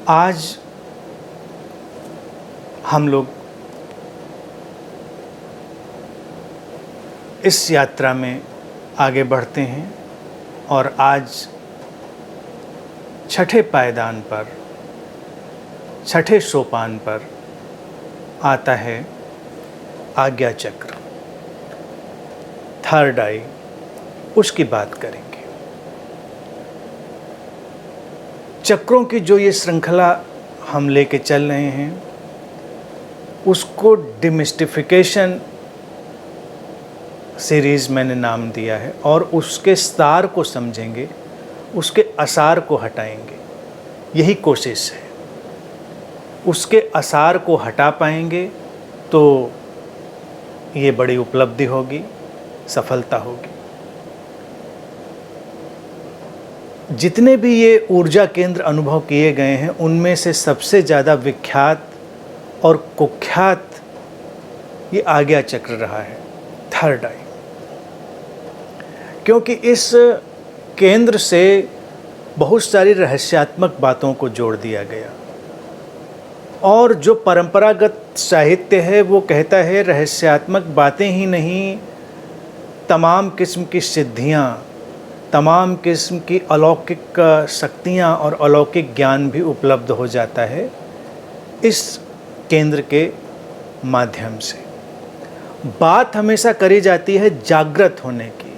आज हम लोग इस यात्रा में आगे बढ़ते हैं और आज छठे पायदान पर, छठे सोपान पर आता है आज्ञा चक्र, थर्ड आई, उसकी बात करेंगे। चक्रों की जो ये श्रृंखला हम लेके चल रहे हैं उसको डिमिस्टिफिकेशन सीरीज़ मैंने नाम दिया है और उसके सार को समझेंगे, उसके आसार को हटाएंगे, यही कोशिश है। उसके आसार को हटा पाएंगे तो ये बड़ी उपलब्धि होगी, सफलता होगी। जितने भी ये ऊर्जा केंद्र अनुभव किए गए हैं उनमें से सबसे ज़्यादा विख्यात और कुख्यात ये आज्ञा चक्र रहा है, थर्ड आई। क्योंकि इस केंद्र से बहुत सारी रहस्यात्मक बातों को जोड़ दिया गया और जो परंपरागत साहित्य है वो कहता है रहस्यात्मक बातें ही नहीं, तमाम किस्म की सिद्धियाँ, तमाम किस्म की अलौकिक शक्तियाँ और अलौकिक ज्ञान भी उपलब्ध हो जाता है इस केंद्र के माध्यम से। बात हमेशा करी जाती है जागृत होने की,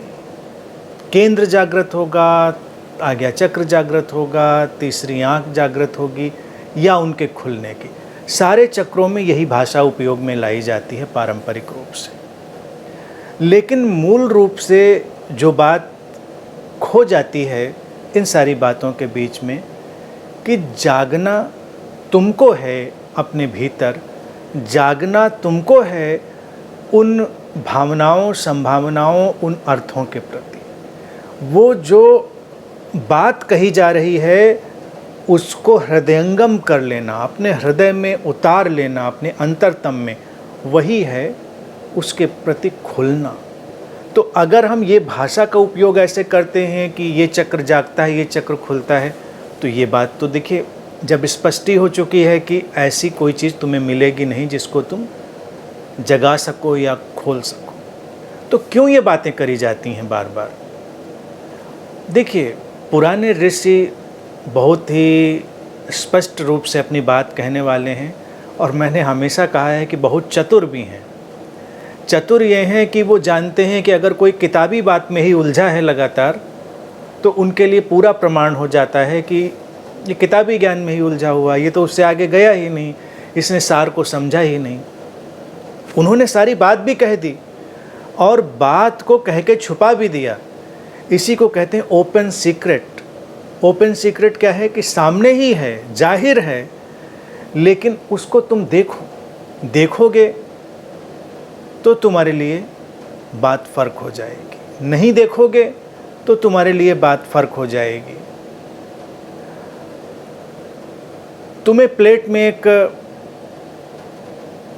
केंद्र जागृत होगा, आज्ञा चक्र जागृत होगा, तीसरी आँख जागृत होगी या उनके खुलने की। सारे चक्रों में यही भाषा उपयोग में लाई जाती है पारंपरिक रूप से। लेकिन मूल रूप से जो बात खो जाती है इन सारी बातों के बीच में कि जागना तुमको है अपने भीतर, जागना तुमको है उन भावनाओं, संभावनाओं, उन अर्थों के प्रति। वो जो बात कही जा रही है उसको हृदयंगम कर लेना, अपने हृदय में उतार लेना, अपने अंतरतम में, वही है उसके प्रति खुलना। तो अगर हम ये भाषा का उपयोग ऐसे करते हैं कि ये चक्र जागता है, ये चक्र खुलता है, तो ये बात तो देखिए जब स्पष्टी हो चुकी है कि ऐसी कोई चीज़ तुम्हें मिलेगी नहीं जिसको तुम जगा सको या खोल सको, तो क्यों ये बातें करी जाती हैं बार बार? देखिए, पुराने ऋषि बहुत ही स्पष्ट रूप से अपनी बात कहने वाले हैं और मैंने हमेशा कहा है कि बहुत चतुर भी हैं। चतुर ये हैं कि वो जानते हैं कि अगर कोई किताबी बात में ही उलझा है लगातार तो उनके लिए पूरा प्रमाण हो जाता है कि ये किताबी ज्ञान में ही उलझा हुआ, ये तो उससे आगे गया ही नहीं, इसने सार को समझा ही नहीं। उन्होंने सारी बात भी कह दी और बात को कह के छुपा भी दिया। इसी को कहते हैं ओपन सीक्रेट। ओपन सीक्रेट क्या है कि सामने ही है, जाहिर है, लेकिन उसको तुम देखोगे तो तुम्हारे लिए बात फ़र्क हो जाएगी, नहीं देखोगे तो तुम्हारे लिए बात फ़र्क हो जाएगी। तुम्हें प्लेट में एक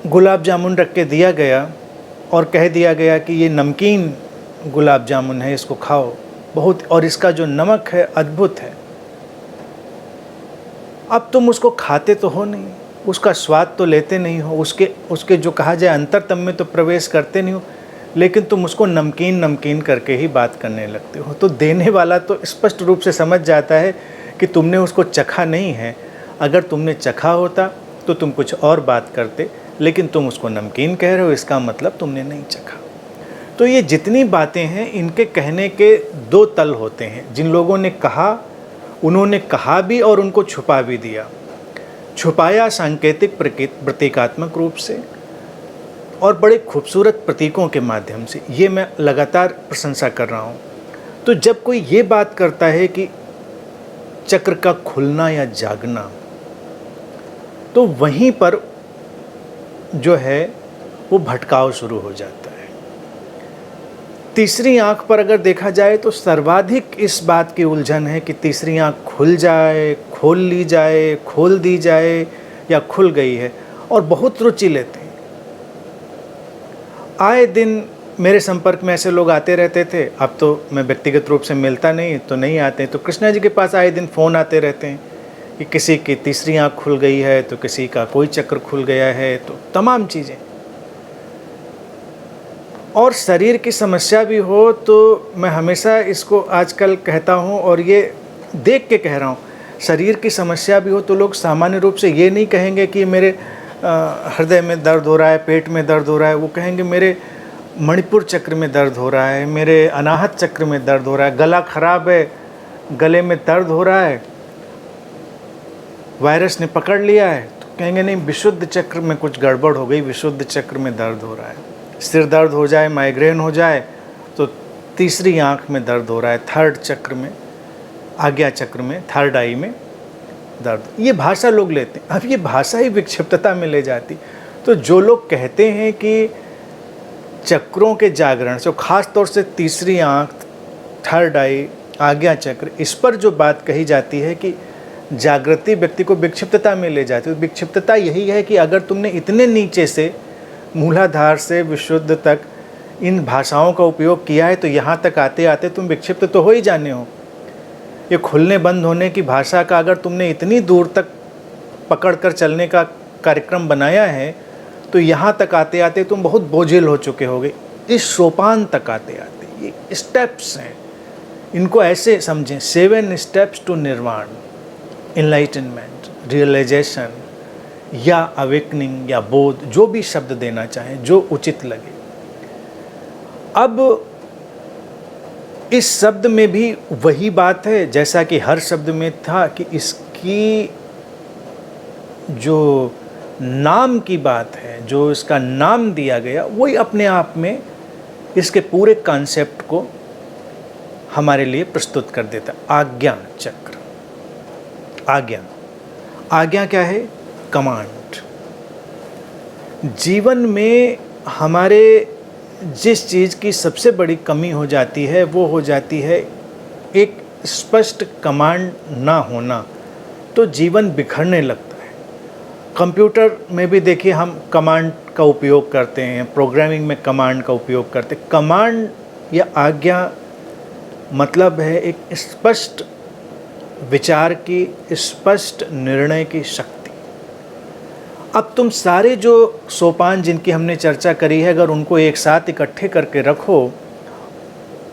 गुलाब जामुन रख के दिया गया और कह दिया गया कि ये नमकीन गुलाब जामुन है, इसको खाओ बहुत, और इसका जो नमक है अद्भुत है। अब तुम उसको खाते तो हो नहीं, उसका स्वाद तो लेते नहीं हो, उसके जो कहा जाए अंतरतम में तो प्रवेश करते नहीं हो, लेकिन तुम उसको नमकीन नमकीन करके ही बात करने लगते हो। तो देने वाला तो स्पष्ट रूप से समझ जाता है कि तुमने उसको चखा नहीं है। अगर तुमने चखा होता तो तुम कुछ और बात करते, लेकिन तुम उसको नमकीन कह रहे हो, इसका मतलब तुमने नहीं चखा। तो ये जितनी बातें हैं इनके कहने के दो तल होते हैं। जिन लोगों ने कहा उन्होंने कहा भी और उनको छुपा भी दिया। छुपाया सांकेतिक प्रतीकात्मक रूप से और बड़े खूबसूरत प्रतीकों के माध्यम से, ये मैं लगातार प्रशंसा कर रहा हूँ। तो जब कोई ये बात करता है कि चक्र का खुलना या जागना, तो वहीं पर जो है वो भटकाव शुरू हो जाता है। तीसरी आंख पर अगर देखा जाए तो सर्वाधिक इस बात की उलझन है कि तीसरी आंख खुल जाए, खोल ली जाए, खोल दी जाए या खुल गई है, और बहुत रुचि लेते हैं। आए दिन मेरे संपर्क में ऐसे लोग आते रहते थे, अब तो मैं व्यक्तिगत रूप से मिलता नहीं तो नहीं आते, तो कृष्णा जी के पास आए दिन फ़ोन आते रहते हैं कि किसी की तीसरी आँख खुल गई है तो किसी का कोई चक्र खुल गया है, तो तमाम चीज़ें। और शरीर की समस्या भी हो तो मैं हमेशा इसको आजकल कहता हूँ और ये देख के कह रहा हूँ, शरीर की समस्या भी हो तो लोग सामान्य रूप से ये नहीं कहेंगे कि मेरे हृदय में दर्द हो रहा है, पेट में दर्द हो रहा है। वो कहेंगे मेरे मणिपुर चक्र में दर्द हो रहा है, मेरे अनाहत चक्र में दर्द हो रहा है, गला खराब है, गले में दर्द हो रहा है, वायरस ने पकड़ लिया है। तो कहेंगे नहीं, विशुद्ध चक्र में कुछ गड़बड़ हो गई, विशुद्ध चक्र में दर्द हो रहा है। सिर दर्द हो जाए, माइग्रेन हो जाए तो तीसरी आँख में दर्द हो रहा है, थर्ड चक्र में, आज्ञा चक्र में, थर्ड आई में दर्द। ये भाषा लोग लेते हैं। अब ये भाषा ही विक्षिप्तता में ले जाती। तो जो लोग कहते हैं कि चक्रों के जागरण से, खास तौर से तीसरी आँख, थर्ड आई, आज्ञा चक्र, इस पर जो बात कही जाती है कि जागृति व्यक्ति को विक्षिप्तता में ले जाती है। तो विक्षिप्तता यही है कि अगर तुमने इतने नीचे से, मूलाधार से विशुद्ध तक इन भाषाओं का उपयोग किया है तो यहाँ तक आते आते तुम विक्षिप्त तो हो ही जाने हो। ये खुलने बंद होने की भाषा का अगर तुमने इतनी दूर तक पकड़ कर चलने का कार्यक्रम बनाया है तो यहाँ तक आते आते तुम बहुत बोझिल हो चुके होगे। इस सोपान तक आते आते ये स्टेप्स हैं, इनको ऐसे समझें, 7 स्टेप्स टू निर्वाण, इनलाइटनमेंट, रियलाइजेशन या अवेकनिंग या बोध, जो भी शब्द देना चाहें, जो उचित लगे। अब इस शब्द में भी वही बात है जैसा कि हर शब्द में था कि इसकी जो नाम की बात है, जो इसका नाम दिया गया, वही अपने आप में इसके पूरे कॉन्सेप्ट को हमारे लिए प्रस्तुत कर देता। आज्ञा चक्र, आज्ञा, आज्ञा क्या है? कमांड। जीवन में हमारे जिस चीज़ की सबसे बड़ी कमी हो जाती है वो हो जाती है एक स्पष्ट कमांड ना होना, तो जीवन बिखरने लगता है। कंप्यूटर में भी देखिए हम कमांड का उपयोग करते हैं, प्रोग्रामिंग में कमांड का उपयोग करते हैं। कमांड या आज्ञा मतलब है एक स्पष्ट विचार की, स्पष्ट निर्णय की शक्ति। अब तुम सारे जो सोपान जिनकी हमने चर्चा करी है, अगर उनको एक साथ इकट्ठे करके रखो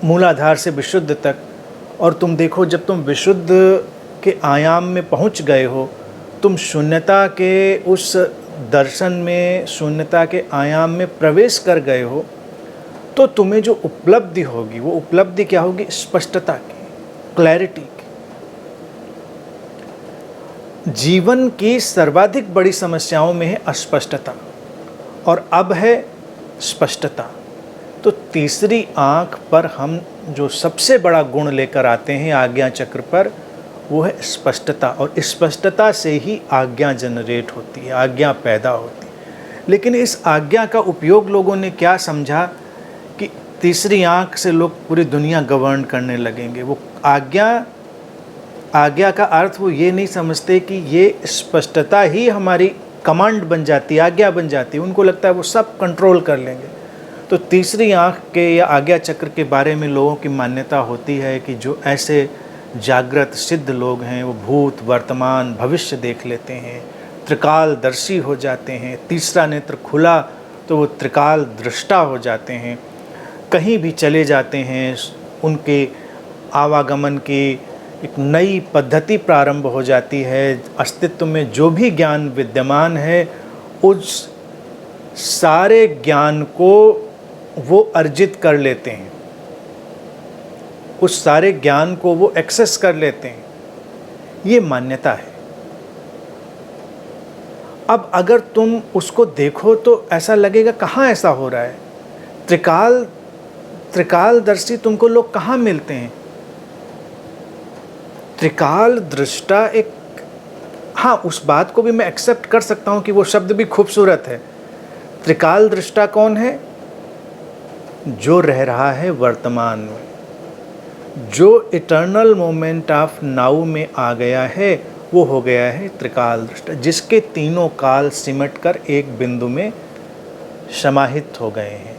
मूलाधार से विशुद्ध तक, और तुम देखो जब तुम विशुद्ध के आयाम में पहुंच गए हो, तुम शून्यता के उस दर्शन में, शून्यता के आयाम में प्रवेश कर गए हो, तो तुम्हें जो उपलब्धि होगी वो उपलब्धि क्या होगी? स्पष्टता की, क्लैरिटी की। जीवन की सर्वाधिक बड़ी समस्याओं में है अस्पष्टता, और अब है स्पष्टता। तो तीसरी आँख पर हम जो सबसे बड़ा गुण लेकर आते हैं आज्ञा चक्र पर, वो है स्पष्टता, और स्पष्टता से ही आज्ञा जनरेट होती है, आज्ञा पैदा होती है। लेकिन इस आज्ञा का उपयोग लोगों ने क्या समझा कि तीसरी आँख से लोग पूरी दुनिया गवर्न करने लगेंगे। वो आज्ञा का अर्थ वो ये नहीं समझते कि ये स्पष्टता ही हमारी कमांड बन जाती है, आज्ञा बन जाती है। उनको लगता है वो सब कंट्रोल कर लेंगे। तो तीसरी आँख के या आज्ञा चक्र के बारे में लोगों की मान्यता होती है कि जो ऐसे जागृत सिद्ध लोग हैं वो भूत, वर्तमान, भविष्य देख लेते हैं, त्रिकालदर्शी हो जाते हैं। तीसरा नेत्र खुला तो वो त्रिकाल दृष्टा हो जाते हैं, कहीं भी चले जाते हैं, उनके आवागमन की एक नई पद्धति प्रारंभ हो जाती है। अस्तित्व में जो भी ज्ञान विद्यमान है उस सारे ज्ञान को वो अर्जित कर लेते हैं, उस सारे ज्ञान को वो एक्सेस कर लेते हैं। ये मान्यता है। अब अगर तुम उसको देखो तो ऐसा लगेगा कहाँ ऐसा हो रहा है? त्रिकालदर्शी तुमको लोग कहाँ मिलते हैं? त्रिकाल दृष्टा एक, हाँ, उस बात को भी मैं एक्सेप्ट कर सकता हूँ कि वो शब्द भी खूबसूरत है। त्रिकाल दृष्टा कौन है? जो रह रहा है वर्तमान में, जो इटर्नल मोमेंट ऑफ नाउ में आ गया है, वो हो गया है त्रिकाल दृष्टा, जिसके तीनों काल सिमट कर एक बिंदु में समाहित हो गए हैं।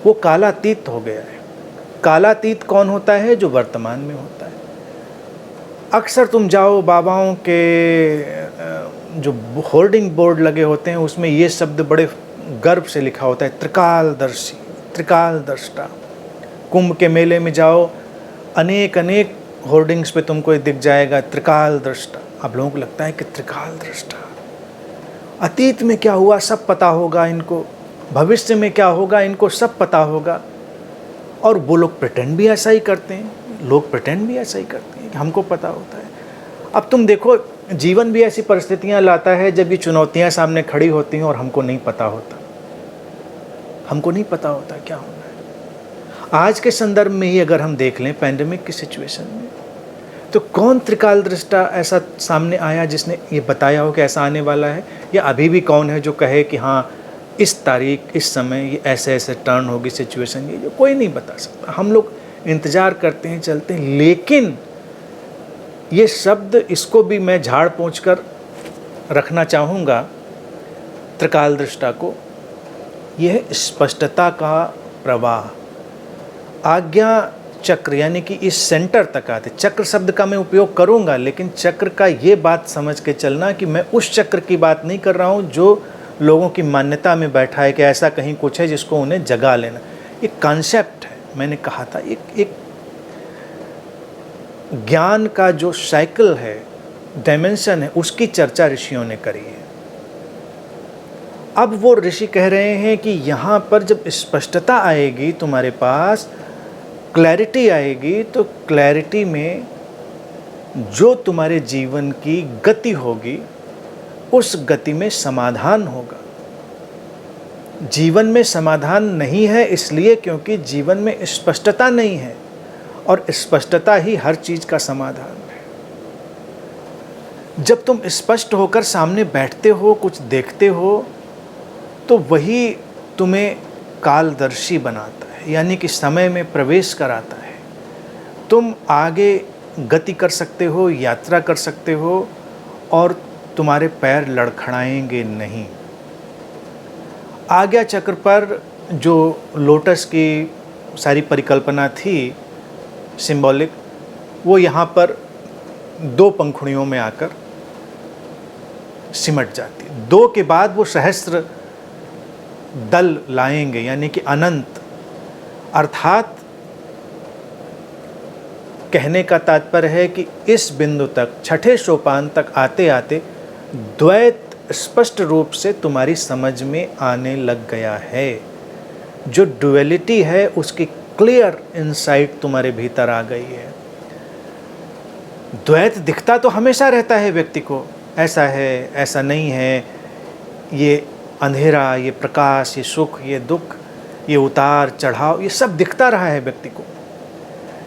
वो कालातीत हो गया है। कालातीत कौन होता है? जो वर्तमान में होता है। अक्सर तुम जाओ बाबाओं के जो होर्डिंग बोर्ड लगे होते हैं उसमें ये शब्द बड़े गर्व से लिखा होता है, त्रिकालदर्शी, त्रिकालदृष्टा। कुंभ के मेले में जाओ, अनेक अनेक होर्डिंग्स पे तुमको दिख जाएगा त्रिकालदृष्टा। अब लोगों को लगता है कि त्रिकालदृष्टा, अतीत में क्या हुआ सब पता होगा इनको, भविष्य में क्या होगा इनको सब पता होगा। और वो लोग प्रिटेंड भी ऐसा ही करते हैं, लोग प्रिटेंड भी ऐसा ही करते हैं कि हमको पता होता है। अब तुम देखो, जीवन भी ऐसी परिस्थितियां लाता है जब ये चुनौतियां सामने खड़ी होती हैं और हमको नहीं पता होता, हमको नहीं पता होता क्या होना है। आज के संदर्भ में ही अगर हम देख लें पैंडेमिक की सिचुएशन में, तो कौन त्रिकालदृष्टा ऐसा सामने आया जिसने ये बताया हो कि ऐसा आने वाला है, या अभी भी कौन है जो कहे कि हाँ इस तारीख इस समय ये ऐसे ऐसे टर्न होगी सिचुएशन, ये जो कोई नहीं बता सकता। हम लोग इंतज़ार करते हैं, चलते हैं, लेकिन ये शब्द इसको भी मैं झाड़ पोंछ कर रखना चाहूँगा त्रिकालदृष्टा को। यह स्पष्टता का प्रवाह, आज्ञा चक्र, यानी कि इस सेंटर तक आते। चक्र शब्द का मैं उपयोग करूंगा, लेकिन चक्र का ये बात समझ के चलना कि मैं उस चक्र की बात नहीं कर रहा हूं जो लोगों की मान्यता में बैठा है कि ऐसा कहीं कुछ है जिसको उन्हें जगा लेना। एक कॉन्सेप्ट है, मैंने कहा था, एक ज्ञान का जो साइकिल है, डायमेंशन है, उसकी चर्चा ऋषियों ने करी है। अब वो ऋषि कह रहे हैं कि यहाँ पर जब स्पष्टता आएगी, तुम्हारे पास क्लैरिटी आएगी, तो क्लैरिटी में जो तुम्हारे जीवन की गति होगी उस गति में समाधान होगा। जीवन में समाधान नहीं है इसलिए क्योंकि जीवन में स्पष्टता नहीं है, और स्पष्टता ही हर चीज़ का समाधान है। जब तुम स्पष्ट होकर सामने बैठते हो, कुछ देखते हो, तो वही तुम्हें कालदर्शी बनाता है, यानी कि समय में प्रवेश कराता है। तुम आगे गति कर सकते हो, यात्रा कर सकते हो, और तुम्हारे पैर लड़खड़ाएंगे नहीं। आज्ञा चक्र पर जो लोटस की सारी परिकल्पना थी सिंबॉलिक, वो यहाँ पर दो पंखुड़ियों में आकर सिमट जाती है। दो के बाद वो सहस्त्र दल लाएंगे, यानी कि अनंत। अर्थात कहने का तात्पर्य है कि इस बिंदु तक, छठे सोपान तक आते आते द्वैत स्पष्ट रूप से तुम्हारी समझ में आने लग गया है। जो डुअलिटी है उसकी क्लियर इनसाइट तुम्हारे भीतर आ गई है। द्वैत दिखता तो हमेशा रहता है व्यक्ति को, ऐसा है, ऐसा नहीं है, ये अंधेरा, ये प्रकाश, ये सुख, ये दुख, ये उतार चढ़ाव, ये सब दिखता रहा है व्यक्ति को।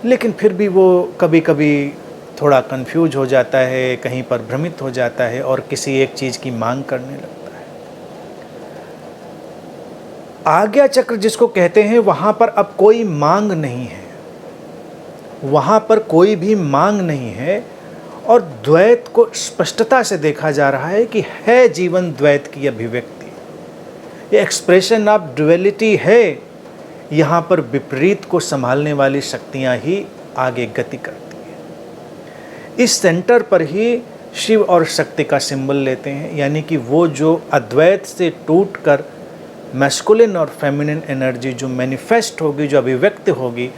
लेकिन फिर भी वो कभी कभी थोड़ा कंफ्यूज हो जाता है, कहीं पर भ्रमित हो जाता है और किसी एक चीज़ की मांग करने लगता है। आज्ञा चक्र जिसको कहते हैं, वहाँ पर अब कोई मांग नहीं है, वहाँ पर कोई भी मांग नहीं है, और द्वैत को स्पष्टता से देखा जा रहा है कि है जीवन द्वैत की अभिव्यक्ति, ये एक्सप्रेशन ऑफ ड्युअलिटी है। यहाँ पर विपरीत को संभालने वाली शक्तियाँ ही आगे गति करती हैं। इस सेंटर पर ही शिव और शक्ति का सिंबल लेते हैं, यानी कि वो जो अद्वैत से टूटकर मैस्कुलिन और फेमिनिन एनर्जी जो मैनिफेस्ट होगी, जो अभिव्यक्त होगी,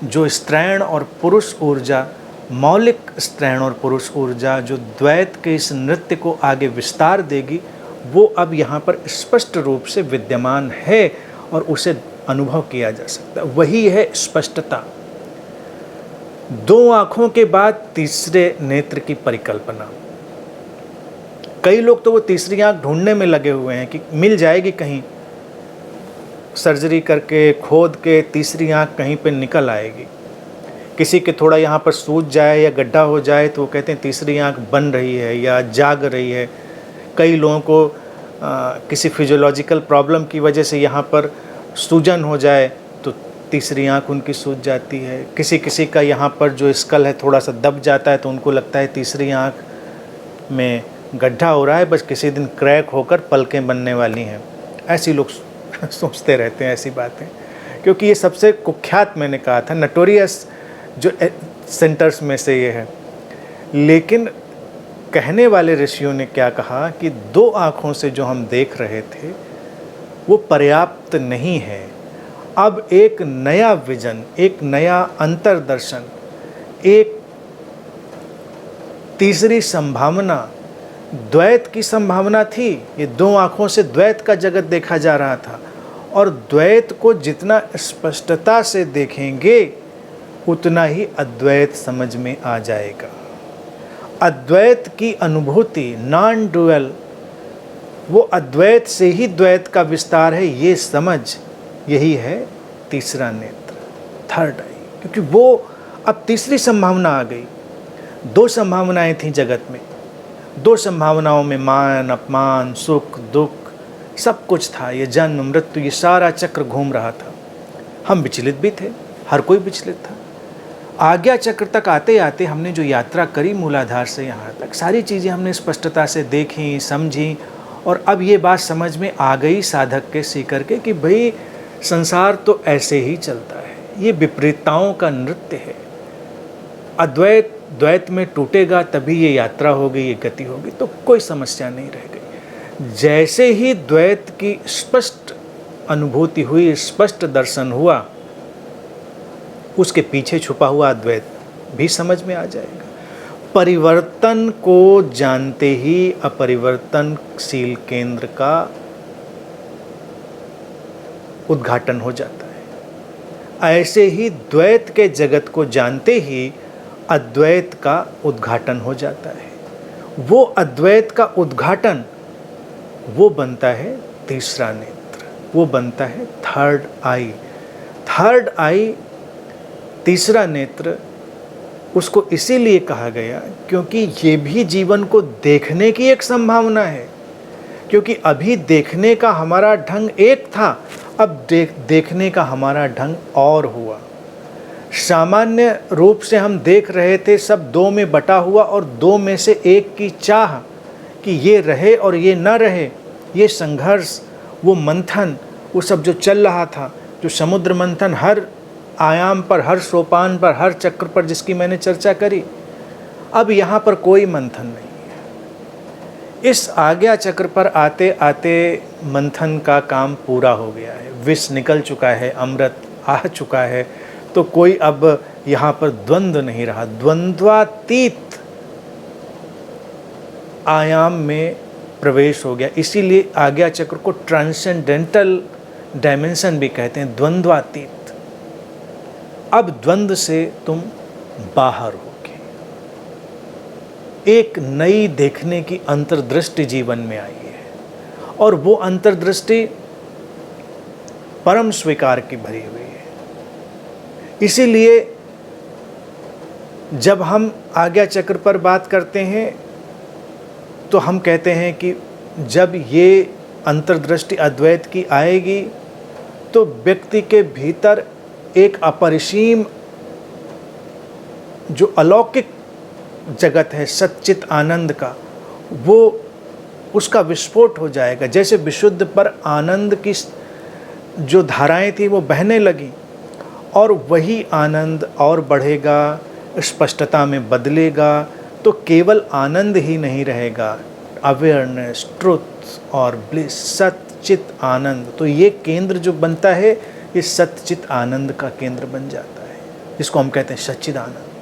जो स्त्रैण और पुरुष ऊर्जा, मौलिक स्त्रैण और पुरुष ऊर्जा जो द्वैत के इस नृत्य को आगे विस्तार देगी, वो अब यहाँ पर स्पष्ट रूप से विद्यमान है और उसे अनुभव किया जा सकता है। वही है स्पष्टता। दो आँखों के बाद तीसरे नेत्र की परिकल्पना। कई लोग तो वो तीसरी आँख ढूंढने में लगे हुए हैं कि मिल जाएगी कहीं, सर्जरी करके खोद के तीसरी आँख कहीं पे निकल आएगी। किसी के थोड़ा यहाँ पर सूज जाए या गड्ढा हो जाए तो वो कहते हैं तीसरी आँख बन रही है या जाग रही है। कई लोगों को किसी फिजियोलॉजिकल प्रॉब्लम की वजह से यहाँ पर सूजन हो जाए तो तीसरी आँख उनकी सूज जाती है। किसी किसी का यहाँ पर जो स्कल है थोड़ा सा दब जाता है तो उनको लगता है तीसरी आँख में गड्ढा हो रहा है, बस किसी दिन क्रैक होकर पलकें बनने वाली हैं। ऐसी लोग सोचते रहते हैं ऐसी बातें, क्योंकि ये सबसे कुख्यात, मैंने कहा था, नटोरियस जो सेंटर्स में से ये है। लेकिन कहने वाले ऋषियों ने क्या कहा कि 2 आँखों से जो हम देख रहे थे वो पर्याप्त नहीं है। अब एक नया विजन, एक नया अंतर्दर्शन, एक तीसरी संभावना, द्वैत की संभावना थी। ये 2 आँखों से द्वैत का जगत देखा जा रहा था, और द्वैत को जितना स्पष्टता से देखेंगे उतना ही अद्वैत समझ में आ जाएगा। अद्वैत की अनुभूति, नॉन डुअल, वो अद्वैत से ही द्वैत का विस्तार है, ये समझ, यही है तीसरा नेत्र, थर्ड आई। क्योंकि वो अब तीसरी संभावना आ गई। 2 संभावनाएं थीं जगत में, 2 संभावनाओं में मान अपमान, सुख दुख, सब कुछ था। ये जन्म मृत्यु, ये सारा चक्र घूम रहा था। हम विचलित भी थे, हर कोई विचलित था। आज्ञा चक्र तक आते आते हमने जो यात्रा करी मूलाधार से यहाँ तक, सारी चीज़ें हमने स्पष्टता से देखी, समझी, और अब ये बात समझ में आ गई साधक के सीकर के कि भाई संसार तो ऐसे ही चलता है, ये विपरीतताओं का नृत्य है। अद्वैत द्वैत में टूटेगा तभी ये यात्रा होगी, ये गति होगी, तो कोई समस्या नहीं रह गई। जैसे ही द्वैत की स्पष्ट अनुभूति हुई, स्पष्ट दर्शन हुआ, उसके पीछे छुपा हुआ अद्वैत भी समझ में आ जाएगा। परिवर्तन को जानते ही अपरिवर्तनशील केंद्र का उद्घाटन हो जाता है। ऐसे ही द्वैत के जगत को जानते ही अद्वैत का उद्घाटन हो जाता है। वो अद्वैत का उद्घाटन, वो बनता है तीसरा नेत्र, वो बनता है थर्ड आई। थर्ड आई, तीसरा नेत्र, उसको इसीलिए कहा गया क्योंकि ये भी जीवन को देखने की एक संभावना है। क्योंकि अभी देखने का हमारा ढंग एक था, अब देखने का हमारा ढंग और हुआ। सामान्य रूप से हम देख रहे थे सब 2 में बटा हुआ, और 2 में से एक की चाह कि ये रहे और ये न रहे, ये संघर्ष, वो मंथन, वो सब जो चल रहा था, जो समुद्र मंथन हर आयाम पर, हर सोपान पर, हर चक्र पर, जिसकी मैंने चर्चा करी, अब यहाँ पर कोई मंथन नहीं है। इस आज्ञा चक्र पर आते आते मंथन का काम पूरा हो गया है, विष निकल चुका है, अमृत आ चुका है, तो कोई अब यहाँ पर द्वंद्व नहीं रहा। द्वंद्वातीत आयाम में प्रवेश हो गया। इसीलिए आज्ञा चक्र को ट्रांसेंडेंटल डायमेंशन भी कहते हैं, द्वंद्वातीत। अब द्वंद्व से तुम बाहर होगे, एक नई देखने की अंतर्दृष्टि जीवन में आई है, और वो अंतर्दृष्टि परम स्वीकार की भरी हुई है। इसीलिए जब हम आज्ञा चक्र पर बात करते हैं तो हम कहते हैं कि जब ये अंतर्दृष्टि अद्वैत की आएगी तो व्यक्ति के भीतर एक अपरिसीम जो अलौकिक जगत है सच्चित आनंद का, वो उसका विस्फोट हो जाएगा। जैसे विशुद्ध पर आनंद की जो धाराएं थी वो बहने लगी, और वही आनंद और बढ़ेगा, स्पष्टता में बदलेगा, तो केवल आनंद ही नहीं रहेगा, अवेयरनेस, ट्रुथ और ब्लिस, सच्चित आनंद। तो ये केंद्र जो बनता है, ये सच्चित आनंद का केंद्र बन जाता है, जिसको हम कहते हैं सच्चिदानंद।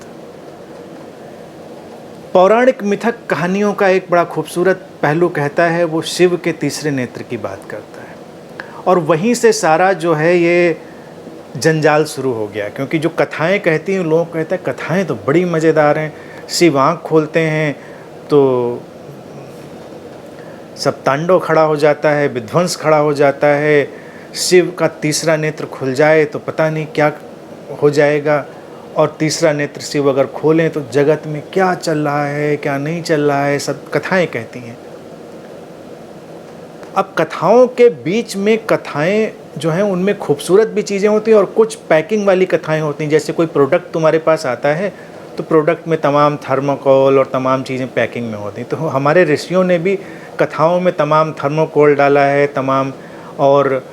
पौराणिक मिथक कहानियों का एक बड़ा खूबसूरत पहलू कहता है, वो शिव के तीसरे नेत्र की बात करता है, और वहीं से सारा जो है ये जंजाल शुरू हो गया। क्योंकि जो कथाएं कहती हैं, लोग कहते हैं कथाएं तो बड़ी मज़ेदार हैं, शिव आँख खोलते हैं तो सब तांडव खड़ा हो जाता है, विध्वंस खड़ा हो जाता है, शिव का तीसरा नेत्र खुल जाए तो पता नहीं क्या हो जाएगा, और तीसरा नेत्र शिव अगर खोलें तो जगत में क्या चल रहा है, क्या नहीं चल रहा है, सब कथाएं कहती हैं। अब कथाओं के बीच में कथाएं जो हैं उनमें खूबसूरत भी चीज़ें होती हैं और कुछ पैकिंग वाली कथाएं होती हैं। जैसे कोई प्रोडक्ट तुम्हारे पास आता है तो प्रोडक्ट में तमाम थर्मोकोल और तमाम चीज़ें पैकिंग में होती हैं। तो हमारे ऋषियों ने भी कथाओं में तमाम थर्मोकोल डाला है, तमाम और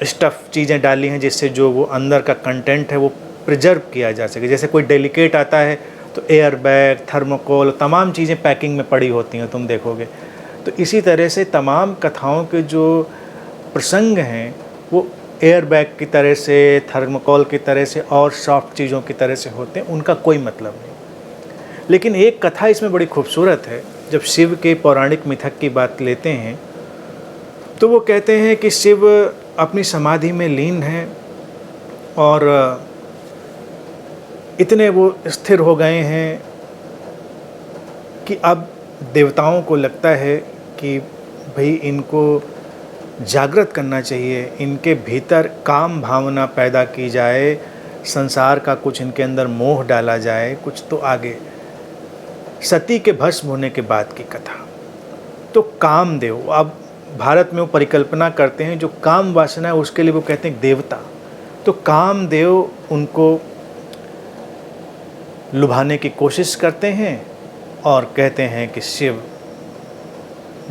स्टफ़ चीज़ें डाली हैं, जिससे जो वो अंदर का कंटेंट है वो प्रिजर्व किया जा सके। जैसे कोई डेलिकेट आता है तो एयर बैग, थर्मोकोल, तमाम चीज़ें पैकिंग में पड़ी होती हैं, तुम देखोगे। तो इसी तरह से तमाम कथाओं के जो प्रसंग हैं वो एयर बैग की तरह से, थर्मोकोल की तरह से और सॉफ्ट चीज़ों की तरह से होते हैं, उनका कोई मतलब नहीं। लेकिन एक कथा इसमें बड़ी खूबसूरत है। जब शिव के पौराणिक मिथक की बात लेते हैं तो वो कहते हैं कि शिव अपनी समाधि में लीन हैं और इतने वो स्थिर हो गए हैं कि अब देवताओं को लगता है कि भाई इनको जागृत करना चाहिए, इनके भीतर काम भावना पैदा की जाए, संसार का कुछ इनके अंदर मोह डाला जाए, कुछ तो आगे। सती के भस्म होने के बाद की कथा। तो कामदेव, अब भारत में वो परिकल्पना करते हैं जो काम वासना है उसके लिए वो कहते हैं देवता। तो कामदेव उनको लुभाने की कोशिश करते हैं और कहते हैं कि शिव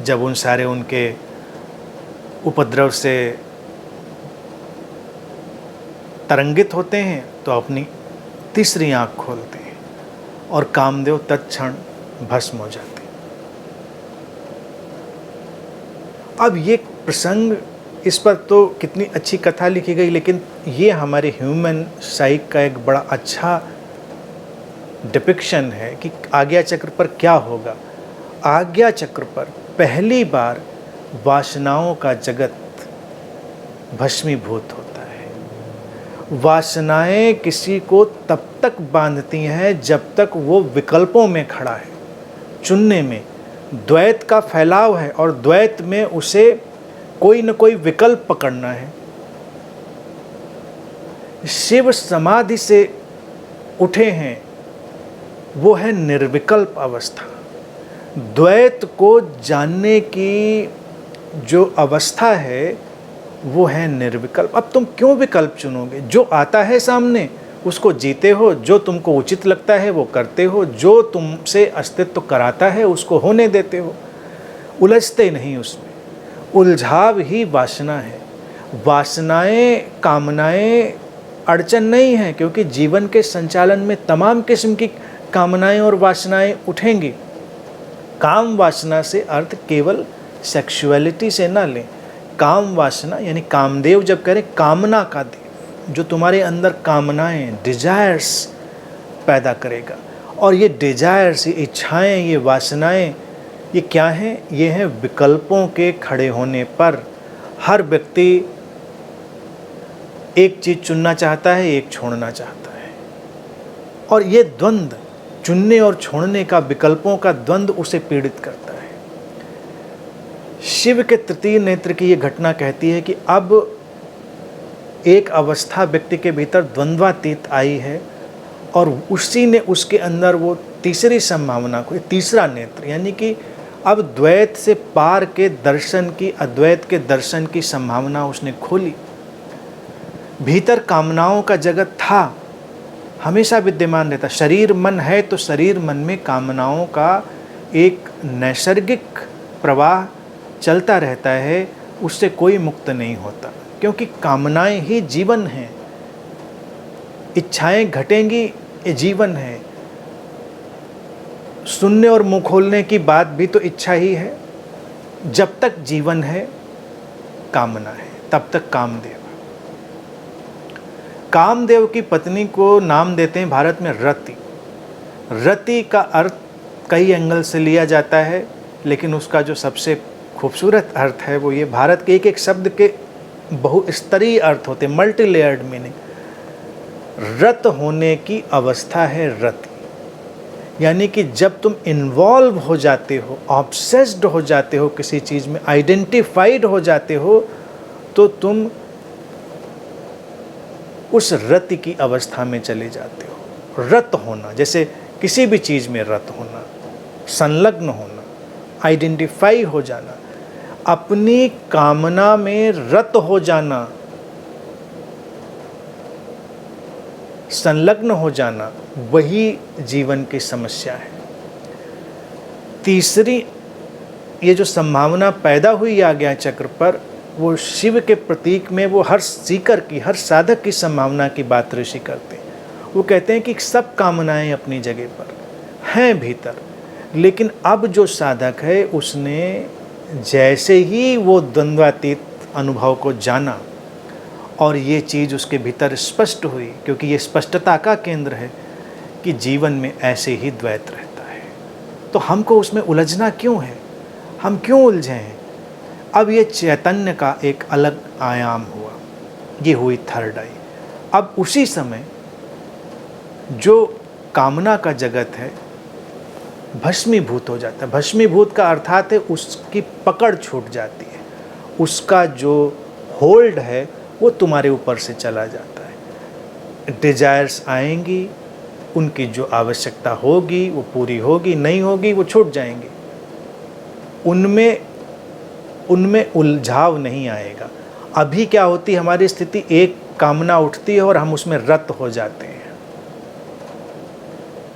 जब उन सारे उनके उपद्रव से तरंगित होते हैं तो अपनी तीसरी आँख खोलते हैं और कामदेव तत्क्षण भस्म हो जाते हैं। अब ये प्रसंग, इस पर तो कितनी अच्छी कथा लिखी गई, लेकिन ये हमारे ह्यूमन साइक का एक बड़ा अच्छा डिपिक्शन है कि आज्ञा चक्र पर क्या होगा। आज्ञा चक्र पर पहली बार वासनाओं का जगत भस्मीभूत होता है। वासनाएं किसी को तब तक बांधती हैं जब तक वो विकल्पों में खड़ा है, चुनने में। द्वैत का फैलाव है और द्वैत में उसे कोई न कोई विकल्प पकड़ना है। शिव समाधि से उठे हैं, वो है निर्विकल्प अवस्था। द्वैत को जानने की जो अवस्था है वो है निर्विकल्प। अब तुम क्यों विकल्प चुनोगे? जो आता है सामने उसको जीते हो, जो तुमको उचित लगता है वो करते हो, जो तुमसे अस्तित्व कराता है उसको होने देते हो, उलझते नहीं उसमें। उलझाव ही वासना है। वासनाएं, कामनाएं अड़चन नहीं है, क्योंकि जीवन के संचालन में तमाम किस्म की कामनाएं और वासनाएं उठेंगी। काम वासना से अर्थ केवल सेक्सुअलिटी से ना लें। काम वासना यानी कामदेव जब कह रहे कामना का देव, जो तुम्हारे अंदर कामनाएं, डिजायर्स पैदा करेगा। और ये डिजायर्स, ये इच्छाएं, ये वासनाएं, ये क्या हैं? ये हैं विकल्पों के खड़े होने पर। हर व्यक्ति एक चीज़ चुनना चाहता है, एक छोड़ना चाहता है, और ये द्वंद्व, चुनने और छोड़ने का, विकल्पों का द्वंद्व उसे पीड़ित करता है। शिव के तृतीय नेत्र की ये घटना कहती है कि अब एक अवस्था व्यक्ति के भीतर द्वंद्वातीत आई है और उसी ने उसके अंदर वो तीसरी संभावना को, तीसरा नेत्र, यानी कि अब द्वैत से पार के दर्शन की, अद्वैत के दर्शन की संभावना उसने खोली। भीतर कामनाओं का जगत था, हमेशा विद्यमान रहता। शरीर मन है तो शरीर मन में कामनाओं का एक नैसर्गिक प्रवाह चलता रहता है, उससे कोई मुक्त नहीं होता, क्योंकि कामनाएं ही जीवन हैं। इच्छाएं घटेंगी, ये जीवन है। सुनने और मुंह खोलने की बात भी तो इच्छा ही है। जब तक जीवन है कामना है, तब तक कामदेव। कामदेव की पत्नी को नाम देते हैं भारत में रति। रति का अर्थ कई एंगल से लिया जाता है, लेकिन उसका जो सबसे खूबसूरत अर्थ है वो ये, भारत के एक एक शब्द के बहुस्तरीय अर्थ होते, मल्टी लेयर्ड मीनिंग। रत होने की अवस्था है रति, यानी कि जब तुम इन्वॉल्व हो जाते हो, ऑब्सेस्ड हो जाते हो किसी चीज़ में, आइडेंटिफाइड हो जाते हो, तो तुम उस रति की अवस्था में चले जाते हो। रत होना, जैसे किसी भी चीज़ में रत होना, संलग्न होना, आइडेंटिफाई हो जाना, अपनी कामना में रत हो जाना, संलग्न हो जाना, वही जीवन की समस्या है। तीसरी ये जो संभावना पैदा हुई आज्ञा चक्र पर, वो शिव के प्रतीक में वो हर सीकर की, हर साधक की संभावना की बात ऋषि करते हैं। वो कहते हैं कि सब कामनाएं अपनी जगह पर, हैं भीतर, लेकिन अब जो साधक है उसने जैसे ही वो द्वंद्वातीत अनुभव को जाना और ये चीज़ उसके भीतर स्पष्ट हुई, क्योंकि ये स्पष्टता का केंद्र है कि जीवन में ऐसे ही द्वैत रहता है, तो हमको उसमें उलझना क्यों है, हम क्यों उलझे हैं। अब ये चैतन्य का एक अलग आयाम हुआ, ये हुई थर्ड आई। अब उसी समय जो कामना का जगत है भस्मीभूत हो जाता है। भस्मीभूत का अर्थात है उसकी पकड़ छूट जाती है, उसका जो होल्ड है वो तुम्हारे ऊपर से चला जाता है। डिजायर्स आएंगी, उनकी जो आवश्यकता होगी वो पूरी होगी, नहीं होगी वो छूट जाएंगी, उनमें उलझाव नहीं आएगा। अभी क्या होती है हमारी स्थिति, एक कामना उठती है और हम उसमें रत हो जाते हैं,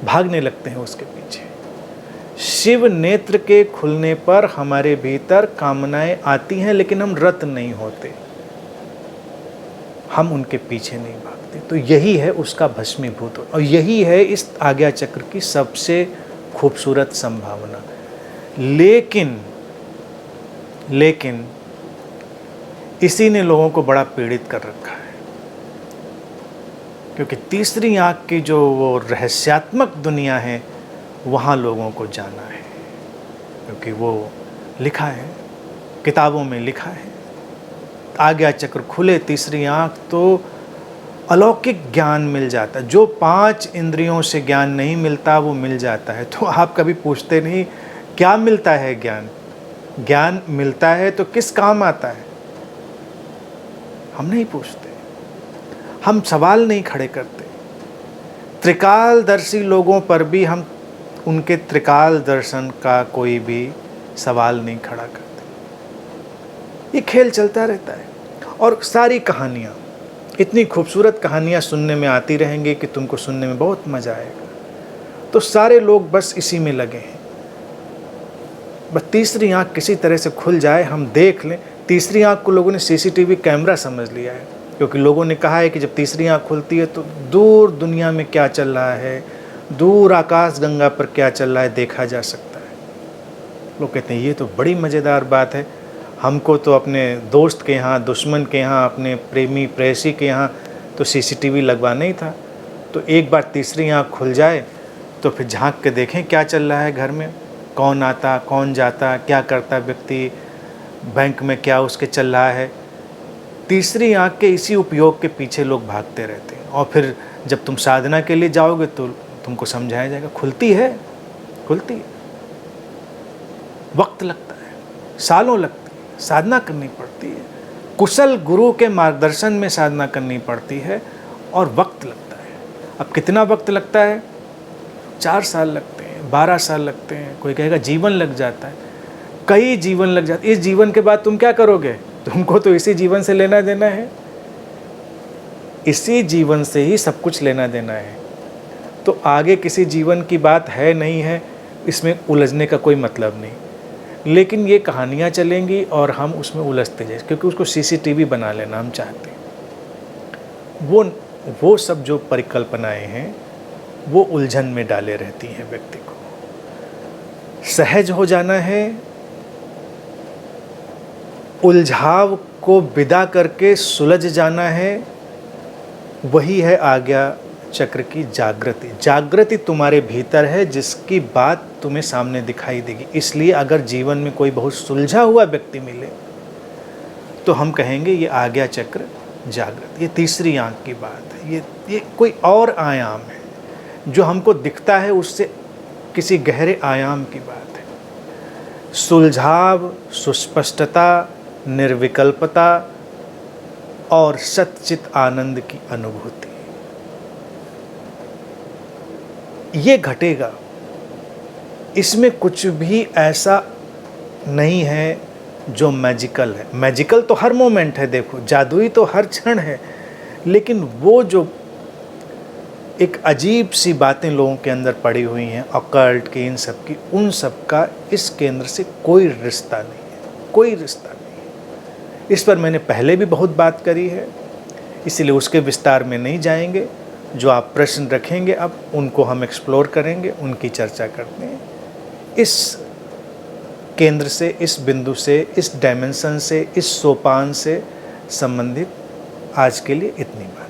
भागने लगते हैं उसके पीछे। शिव नेत्र के खुलने पर हमारे भीतर कामनाएं आती हैं, लेकिन हम रत नहीं होते, हम उनके पीछे नहीं भागते। तो यही है उसका भस्मीभूत हो, और यही है इस आज्ञा चक्र की सबसे खूबसूरत संभावना। लेकिन इसी ने लोगों को बड़ा पीड़ित कर रखा है, क्योंकि तीसरी आँख की जो वो रहस्यात्मक दुनिया है वहाँ लोगों को जाना है, क्योंकि वो लिखा है, किताबों में लिखा है, आज्ञा चक्र खुले तीसरी आँख तो अलौकिक ज्ञान मिल जाता है। जो 5 इंद्रियों से ज्ञान नहीं मिलता वो मिल जाता है। तो आप कभी पूछते नहीं क्या मिलता है ज्ञान, ज्ञान मिलता है तो किस काम आता है, हम नहीं पूछते, हम सवाल नहीं खड़े करते। त्रिकालदर्शी लोगों पर भी हम उनके त्रिकाल दर्शन का कोई भी सवाल नहीं खड़ा करते। ये खेल चलता रहता है, और सारी कहानियाँ, इतनी खूबसूरत कहानियाँ सुनने में आती रहेंगी कि तुमको सुनने में बहुत मज़ा आएगा। तो सारे लोग बस इसी में लगे हैं, बस तीसरी आँख किसी तरह से खुल जाए, हम देख लें। तीसरी आँख को लोगों ने सीसीटीवी कैमरा समझ लिया है, क्योंकि लोगों ने कहा है कि जब तीसरी आँख खुलती है तो दूर दुनिया में क्या चल रहा है, दूर आकाश गंगा पर क्या चल रहा है देखा जा सकता है। लोग कहते हैं ये तो बड़ी मज़ेदार बात है, हमको तो अपने दोस्त के यहाँ, दुश्मन के यहाँ, अपने प्रेमी प्रेयसी के यहाँ तो सीसीटीवी लगवाना ही था। तो एक बार तीसरी आँख खुल जाए तो फिर झांक के देखें क्या चल रहा है घर में, कौन आता कौन जाता, क्या करता व्यक्ति, बैंक में क्या उसके चल रहा है। तीसरी आँख के इसी उपयोग के पीछे लोग भागते रहते हैं, और फिर जब तुम साधना के लिए जाओगे तो तुमको समझाया जाएगा खुलती है, वक्त लगता है, सालों लगती है, साधना करनी पड़ती है, कुशल गुरु के मार्गदर्शन में साधना करनी पड़ती है, और वक्त लगता है। अब कितना वक्त लगता है, 4 साल लगते हैं, 12 साल लगते हैं, कोई कहेगा जीवन लग जाता है, कई जीवन लग जाते। इस जीवन के बाद तुम क्या करोगे, तुमको तो इसी जीवन से लेना देना है, इसी जीवन से ही सब कुछ लेना देना है। तो आगे किसी जीवन की बात है नहीं है, इसमें उलझने का कोई मतलब नहीं। लेकिन ये कहानियाँ चलेंगी और हम उसमें उलझते जाए, क्योंकि उसको सीसीटीवी बना लेना हम चाहते हैं। वो सब जो परिकल्पनाएं हैं वो उलझन में डाले रहती हैं व्यक्ति को। सहज हो जाना है, उलझाव को विदा करके सुलझ जाना है, वही है आज्ञा चक्र की जागृति। जागृति तुम्हारे भीतर है जिसकी बात तुम्हें सामने दिखाई देगी। इसलिए अगर जीवन में कोई बहुत सुलझा हुआ व्यक्ति मिले तो हम कहेंगे ये आज्ञा चक्र जागृत, ये तीसरी आंख की बात है, ये कोई और आयाम है जो हमको दिखता है, उससे किसी गहरे आयाम की बात है। सुलझाव, सुस्पष्टता, निर्विकल्पता और सच्चित आनंद की अनुभूति, ये घटेगा। इसमें कुछ भी ऐसा नहीं है जो मैजिकल है। मैजिकल तो हर मोमेंट है, देखो जादुई तो हर क्षण है, लेकिन वो जो एक अजीब सी बातें लोगों के अंदर पड़ी हुई हैं ऑकल्ट की, इन सब की, उन सब का इस केंद्र से कोई रिश्ता नहीं है, कोई रिश्ता नहीं है। इस पर मैंने पहले भी बहुत बात करी है, इसलिए उसके विस्तार में नहीं जाएंगे। जो आप प्रश्न रखेंगे अब उनको हम एक्सप्लोर करेंगे, उनकी चर्चा करते हैं। इस केंद्र से, इस बिंदु से, इस डायमेंशन से, इस सोपान से संबंधित आज के लिए इतनी बात।